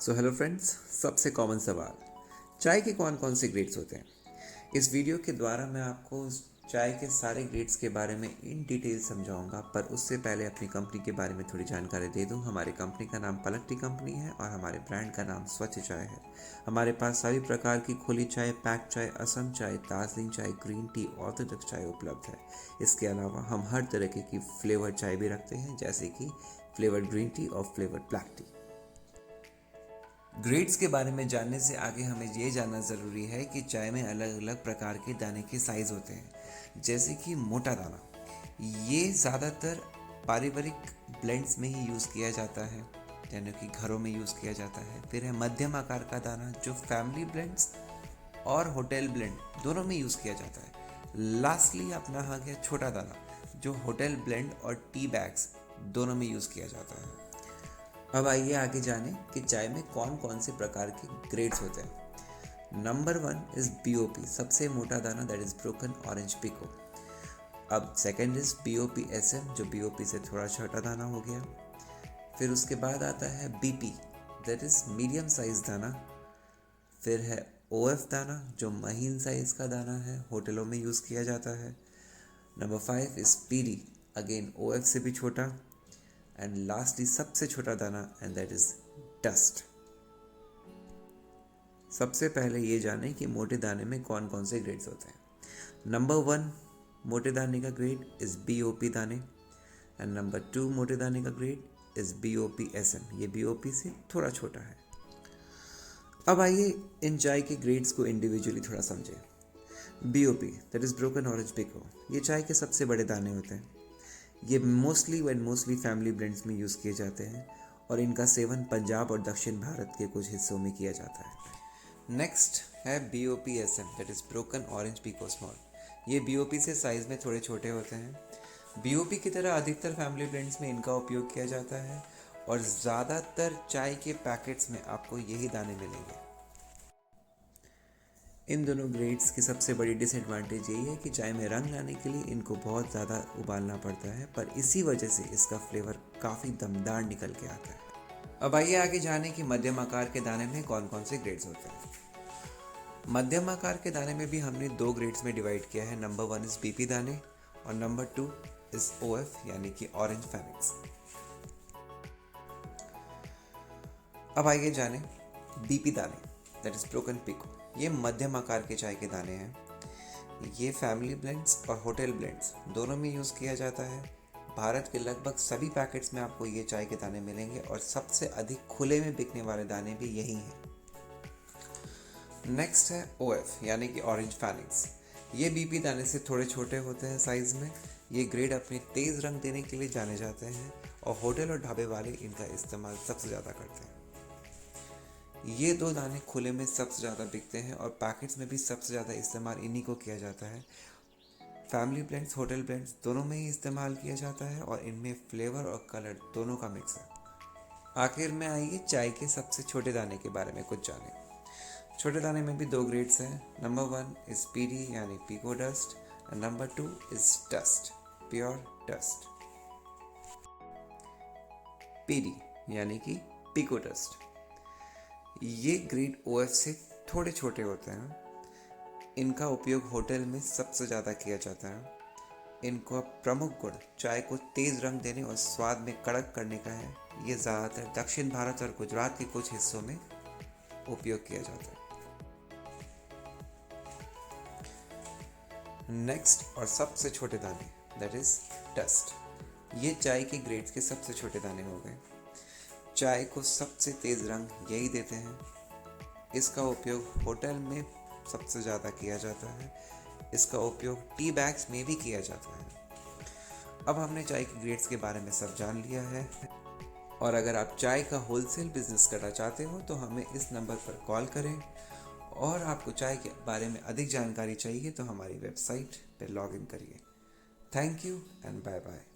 So hello friends, सबसे common सवाल, चाय के कौन कौन से ग्रेड्स होते हैं। इस वीडियो के द्वारा मैं आपको चाय के सारे ग्रेड्स के बारे में इन डिटेल समझाऊंगा, पर उससे पहले अपनी कंपनी के बारे में थोड़ी जानकारी दे दूं। हमारी कंपनी का नाम पलक टी कंपनी है और हमारे ब्रांड का नाम स्वच्छ चाय है। हमारे पास सभी प्रकार की खुली चाय, पैक चाय, असम चाय, दार्जिलिंग चाय, ग्रीन टी, ऑर्थोडॉक्स चाय उपलब्ध है। इसके अलावा हम हर तरह की फ्लेवर चाय भी रखते हैं, जैसे कि फ्लेवर्ड ग्रीन टी और फ्लेवर्ड ब्लैक टी। ग्रेड्स के बारे में जानने से आगे हमें ये जानना ज़रूरी है कि चाय में अलग अलग प्रकार के दाने के साइज़ होते हैं। जैसे कि मोटा दाना, ये ज़्यादातर पारिवारिक ब्लेंड्स में ही यूज़ किया जाता है, यानी कि घरों में यूज़ किया जाता है। फिर है मध्यम आकार का दाना, जो फैमिली ब्लेंड्स और होटल ब्लेंड दोनों में यूज़ किया जाता है। लास्टली अपना आ गया छोटा दाना, जो होटल ब्लेंड और टी बैग्स दोनों में यूज़ किया जाता है। अब आइए आगे जानें कि चाय में कौन कौन से प्रकार के ग्रेड्स होते हैं। नंबर 1 इज़ BOP, सबसे मोटा दाना, that is broken orange pekoe. अब सेकंड इज़ BOP SM, जो BOP से थोड़ा छोटा दाना हो गया। फिर उसके बाद आता है BP, that is medium size दाना। फिर है OF दाना, जो महीन साइज का दाना है, होटलों में यूज़ किया जाता है। Number 5 is PD, again OF से भी छोटा। एंड लास्टली सबसे छोटा दाना, एंड दैट इज डस्ट। सबसे पहले ये जानें कि मोटे दाने में कौन कौन से ग्रेड्स होते हैं। नंबर 1 मोटे दाने का ग्रेड इज BOP दाने, एंड नंबर 2 मोटे दाने का ग्रेड इज BOP SM, ये BOP से थोड़ा छोटा है। अब आइए इन चाय के ग्रेड्स को इंडिविजुअली थोड़ा समझें। BOP, that is broken orange pekoe, ये चाय के सबसे बड़े दाने होते हैं। ये मोस्टली फैमिली ब्लेंड्स में यूज़ किए जाते हैं और इनका सेवन पंजाब और दक्षिण भारत के कुछ हिस्सों में किया जाता है। नेक्स्ट है BOP SM, that is broken orange pekoe small. ये BOP से साइज़ में थोड़े छोटे होते हैं। BOP की तरह अधिकतर फैमिली ब्लेंड्स में इनका उपयोग किया जाता है और ज़्यादातर चाय के पैकेट्स में आपको यही दाने मिलेंगे। इन दोनों ग्रेड्स की सबसे बड़ी डिसएडवांटेज यही है कि चाय में रंग लाने के लिए इनको बहुत ज़्यादा उबालना पड़ता है, पर इसी वजह से इसका फ्लेवर काफ़ी दमदार निकल के आता है। अब आइए आगे जाने कि मध्यम आकार के दाने में कौन कौन से ग्रेड्स होते हैं। मध्यम आकार के दाने में भी हमने 2 ग्रेड्स में डिवाइड किया है। नंबर 1 इज़ BP दाने और नंबर 2 इज़ OF, यानी कि ऑरेंज फेनिक्स। अब आइए जाने BP दाने, दैट इज़ ब्रोकन पिको। ये मध्यम आकार के चाय के दाने हैं। ये फैमिली ब्लेंड्स और होटल ब्लेंड्स दोनों में यूज़ किया जाता है। भारत के लगभग सभी पैकेट्स में आपको ये चाय के दाने मिलेंगे और सबसे अधिक खुले में बिकने वाले दाने भी यही हैं। नेक्स्ट है OF, यानी कि ऑरेंज फेनिक्स। ये BP दाने से थोड़े छोटे होते हैं साइज़ में। ये ग्रेड अपने तेज़ रंग देने के लिए जाने जाते हैं और होटल और ढाबे वाले इनका इस्तेमाल सबसे ज़्यादा करते हैं। ये 2 दाने खुले में सबसे ज़्यादा बिकते हैं और पैकेट्स में भी सबसे ज़्यादा इस्तेमाल इन्हीं को किया जाता है। फैमिली ब्लेंड्स, होटल ब्लेंड्स दोनों में ही इस्तेमाल किया जाता है और इनमें फ्लेवर और कलर दोनों का मिक्स है। आखिर में आइए चाय के सबसे छोटे दाने के बारे में कुछ जानें। छोटे दाने में भी 2 ग्रेड्स हैं। नंबर 1 इज़ PD, यानी pekoe dust, and number 2 is dust, pure dust. PD यानी कि पिको डस्ट, ये ग्रेड OF से थोड़े छोटे होते हैं। इनका उपयोग होटल में सबसे ज़्यादा किया जाता है। इनका प्रमुख गुण चाय को तेज़ रंग देने और स्वाद में कड़क करने का है। ये ज़्यादातर दक्षिण भारत और गुजरात के कुछ हिस्सों में उपयोग किया जाता है। नेक्स्ट और सबसे छोटे दाने, दैट इज़ डस्ट। ये चाय के ग्रेड्स के सबसे छोटे दाने हो गए। चाय को सबसे तेज़ रंग यही देते हैं। इसका उपयोग होटल में सबसे ज़्यादा किया जाता है। इसका उपयोग टी बैग्स में भी किया जाता है। अब हमने चाय के ग्रेड्स के बारे में सब जान लिया है, और अगर आप चाय का होलसेल बिजनेस करना चाहते हो तो हमें इस नंबर पर कॉल करें, और आपको चाय के बारे में अधिक जानकारी चाहिए तो हमारी वेबसाइट पर लॉग इन करिए। Thank you and bye bye.